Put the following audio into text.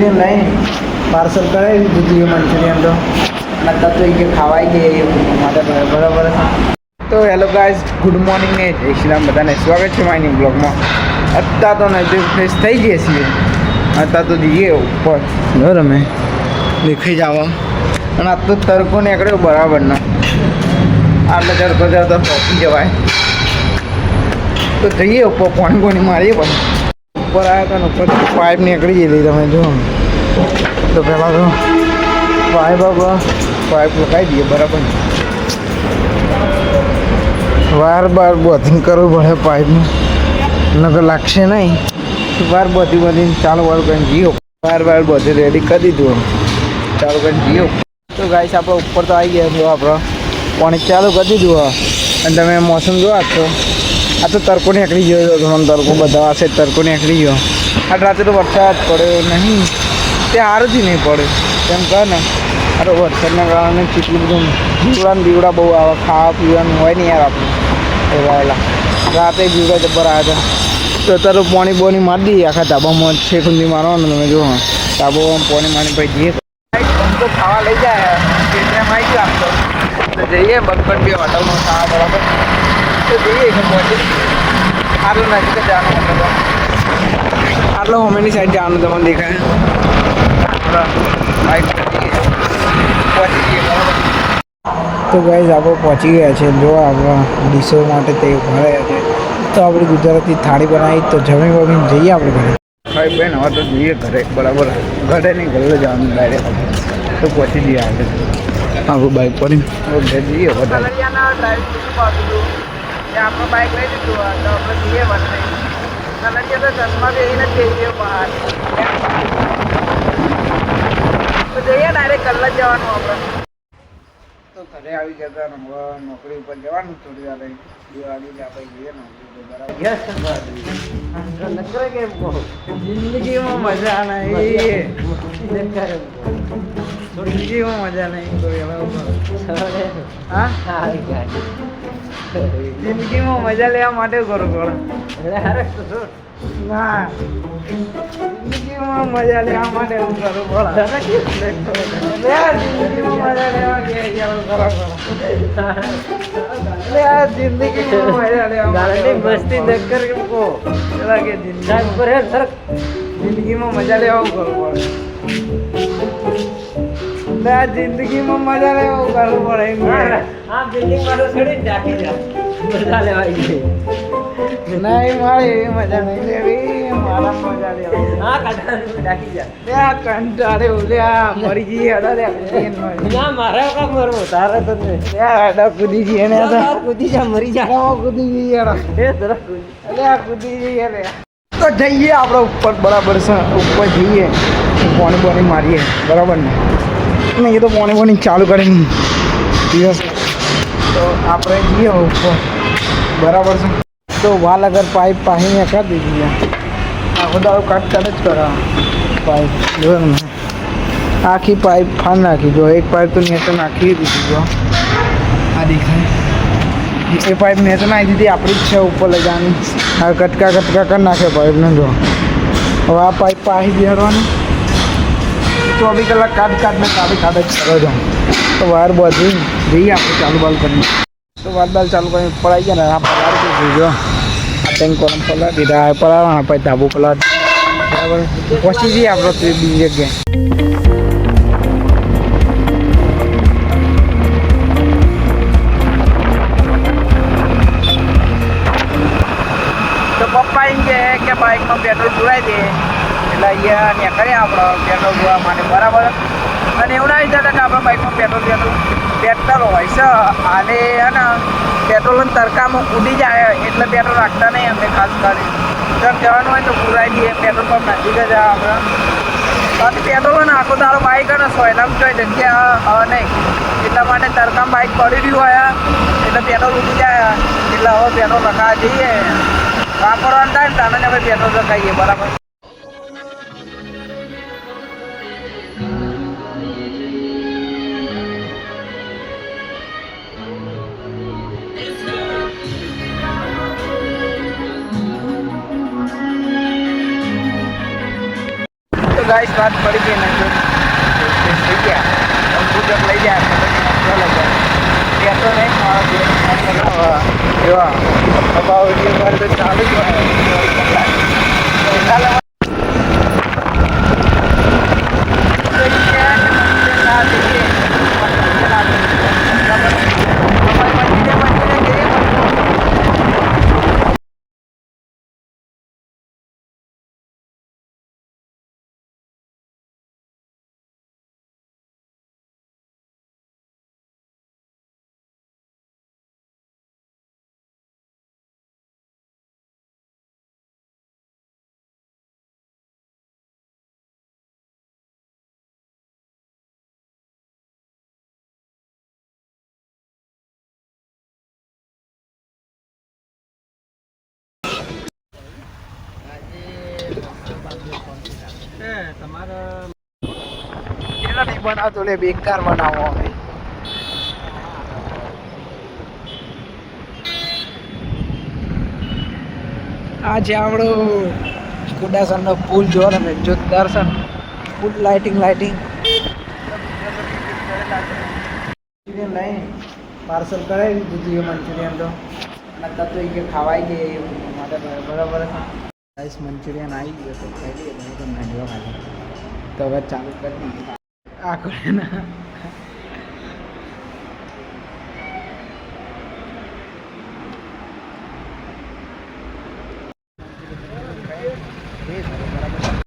Manchurian લઈને parcel કરાવી દીધું એ મંચુરિયન તો અને તત્વ કે ખવાઈ ગઈ એ માટે બરાબર. તો હેલો ગાઈઝ, ગુડ મોર્નિંગ ને જય શ્રી રામ બધાને સ્વાગત છે મારી બ્લોગમાં. અત્યારે તો નજર ફ્રેશ થઈ જઈએ છીએ. અત્યારે તો જઈએ ઉપર બરાબર અમે દેખાઈ જાવ અને આ તો તડકો નીકળ્યો બરાબર ના આટલે તડકો જાવ તો પહોંચી જવાય. તો જઈએ ઉપર પાણી મારીએ પણ ઉપર આવ્યા હતા ને ઉપર પાઇપ નીકળી ગયેલી તમે જો. તો પહેલાં તો પાઇપ લગાવી દઈએ બરાબર. વાર બોધિંગ કરવું પડે પાઇપનું નકર લાગશે નહીં. વાર બોધી ચાલુ કરીને જીઓ વાર બોધી રેડી કરી દીધું ચાલુ કરીને જીઓ. તો ગાઈસ આપણે ઉપર તો આવી ગયા જો આપણે પાણી ચાલુ કરી દીધું અને તમે મોસમ જોવા છો. આ તો તડકો નીકળી ગયો ઘણો તડકો બધા હશે તડકો નીકળી ગયો. આ રાતે તો વરસાદ પડ્યો નહીં તે સારુંથી નહીં પડે તેમ કહે ને. આ તો વરસાદના કારણે કેટલું બધું બીવડા બહુ આવે ખાવા પીવાનું હોય ને યાર આપણે એવાયેલા રાતે બીવડા જબ્બર આવ્યા હતા. તો અત્યારે પાણી બોની મારી દઈએ આખા ધાબામાં છે ખુંદી મારવાનું તમે જો ધાબામાં પાણી મારી ભાઈ જઈએ તો ખાવા લઈ જાય એમ આવી ગયો આપતો તો જઈએ બગપટ બી હોટલમાં ખાવા બરાબર. તો જઈએ કે પહોંચી આટલો નજીક જ જવાનું મતલબ આટલો હોમેની સાઈડ જવાનું તમને દેખાય. બાઇક પહોંચી જઈએ બરાબર. તો ગાઈઝ આપણે પહોંચી ગયા છે જો આપણા ડીશો માટે તે ઉભા રહ્યા છે. તો આપણે ગુજરાતી થાળી બનાવી તો જમીને જઈએ આપણે ઘરે. ભાઈ બેન હવે તો જઈએ ઘરે બરાબર. ઘરે નહીં ઘરે જવાનું ડાયરેક્ટ તો પહોંચી જઈએ આપણે આપણું બાઇક પર ઘરે જઈએ વધારે આપણું બાઇક લઈ લીધું તો આપણે જઈએ વધારે તો ચશ્મા બી એને જઈએ બહાર તો જઈએ ડાયરેક્ટ કલાક જવાનું આપણે. તો ઘરે આવી જતા નોકરી ઉપર જવાનું થોડી વાર 2 વાગે આપણે જઈએ જિંદગીમાં મજા નહીં જિંદગીમાં મજા નહીં જિંદગીમાં મજા લેવા માટે કરું પડે ના જિંદગીમાં મજા લેવા માટે એવું કરવું પડે. જિંદગીમાં મજા લેવા કે જિંદગીમાં મજા લેવા મસ્તી નક્કર કેમ કહો કે જિંદગીમાં મજા લેવા કરવું પડે. જિંદગીમાં મજા લેવા કરવું પડે નહીં મારે એવી મજા નહીં લેવી મારા મજા લેવા કંટાળે ઓલ્યા મરી જઈએ મારે મરવું તારે તો કૂદી જઈએ ને કૂદી જા મરી જા કૂદી જઈએ કૂદી જઈએ તો જઈએ આપણે ઉપર બરાબર છે. ઉપર જઈએ પાણી મારીએ બરાબર ને નહીં એ તો પાણી ચાલુ કરીને દિવસ તો આપણે જઈએ ઉપર બરાબર છે. તો વાલ અગર પાઇપ પાણી કરી દીધી આખો દાડો કાટ જ કરા પાઇપ જો આખી પાઇપ ફાન નાખી જો એક પાઇપ તો નીચે નાખી દીધી જો આ દેખાય એ પાઇપ નીચે નાખી દીધી આપણી જ છે ઉપર લઈ જવાની. આ કટકા કરી નાખે પાઇપને જો હવે આ પાઇપ પાહી બેરવાની 24 કલાક કાઢ જ કરો છો. તો વાર બધી જઈએ આપણે ચાલુ બાલ કરીને તો વાર ચાલુ કરીને ઉપર આવી ગયા ને આ પલાર જો આ ટેન્ક કોલમ પલાર દીધા પલાળવાના પછી ધાબુ પલાર બરાબર. પહોંચી જઈએ આપણે બીજી જગ્યાએ. તો પપ્પા એમ કે બાઇકમાં પેટ્રોલ પુરાઈ દે એટલે અહીંયા નીકળીએ આપણે પેટ્રોલ પુરવા માટે બરાબર. અને એવું ના વિચારતા કે આપણા બાઇકમાં પેટ્રોલ હોય છે અને ને પેટ્રોલ તડકામાં ઉડી જાય એટલે પેટ્રોલ રાખતા નહીં અમે ખાસ કરી જબ જવાનું હોય તો પુરાઈ દઈએ પેટ્રોલ પંપ નજીક જ આપણે. બાકી પેટ્રોલ ને આખો તારો બાઇક અને સોયલામાં જોઈ જગ્યા નહીં એટલા માટે તડકામાં બાઇક પડી રહ્યું હોય એટલે પેટ્રોલ ઉડી જાય એટલે હવે પેટ્રોલ રખાવા જઈએ વાપરવાનું થાય ને તાને આપણે પેટ્રોલ રખાઈએ બરાબર. ગાઈસ વાત પડી ગઈ ને તો થઈ ગયા પૂજક લઈ જાય ચાલો ત્યાં તો નહીં મારા જો અબાવ વિડીયો તો ચાલુ જ હોય તમારા નહીં બનાવતો લે બેકાર બનાવો હવે આ છે આપણો કુડાસનનો પુલ જો તમે જોરદાર છે ફૂલ લાઇટિંગ લઈને પાર્સલ કરાવી દીધું મંચુરિયન તો નતા તો એ ખાવાઈ ગઈ માટે બરાબર રાઈસ મંચુરિયન આવી ગયો તો ખાઈ લઈએ તો મેંગો ખાલી તો હવે ચાલુ કરી દીધું આ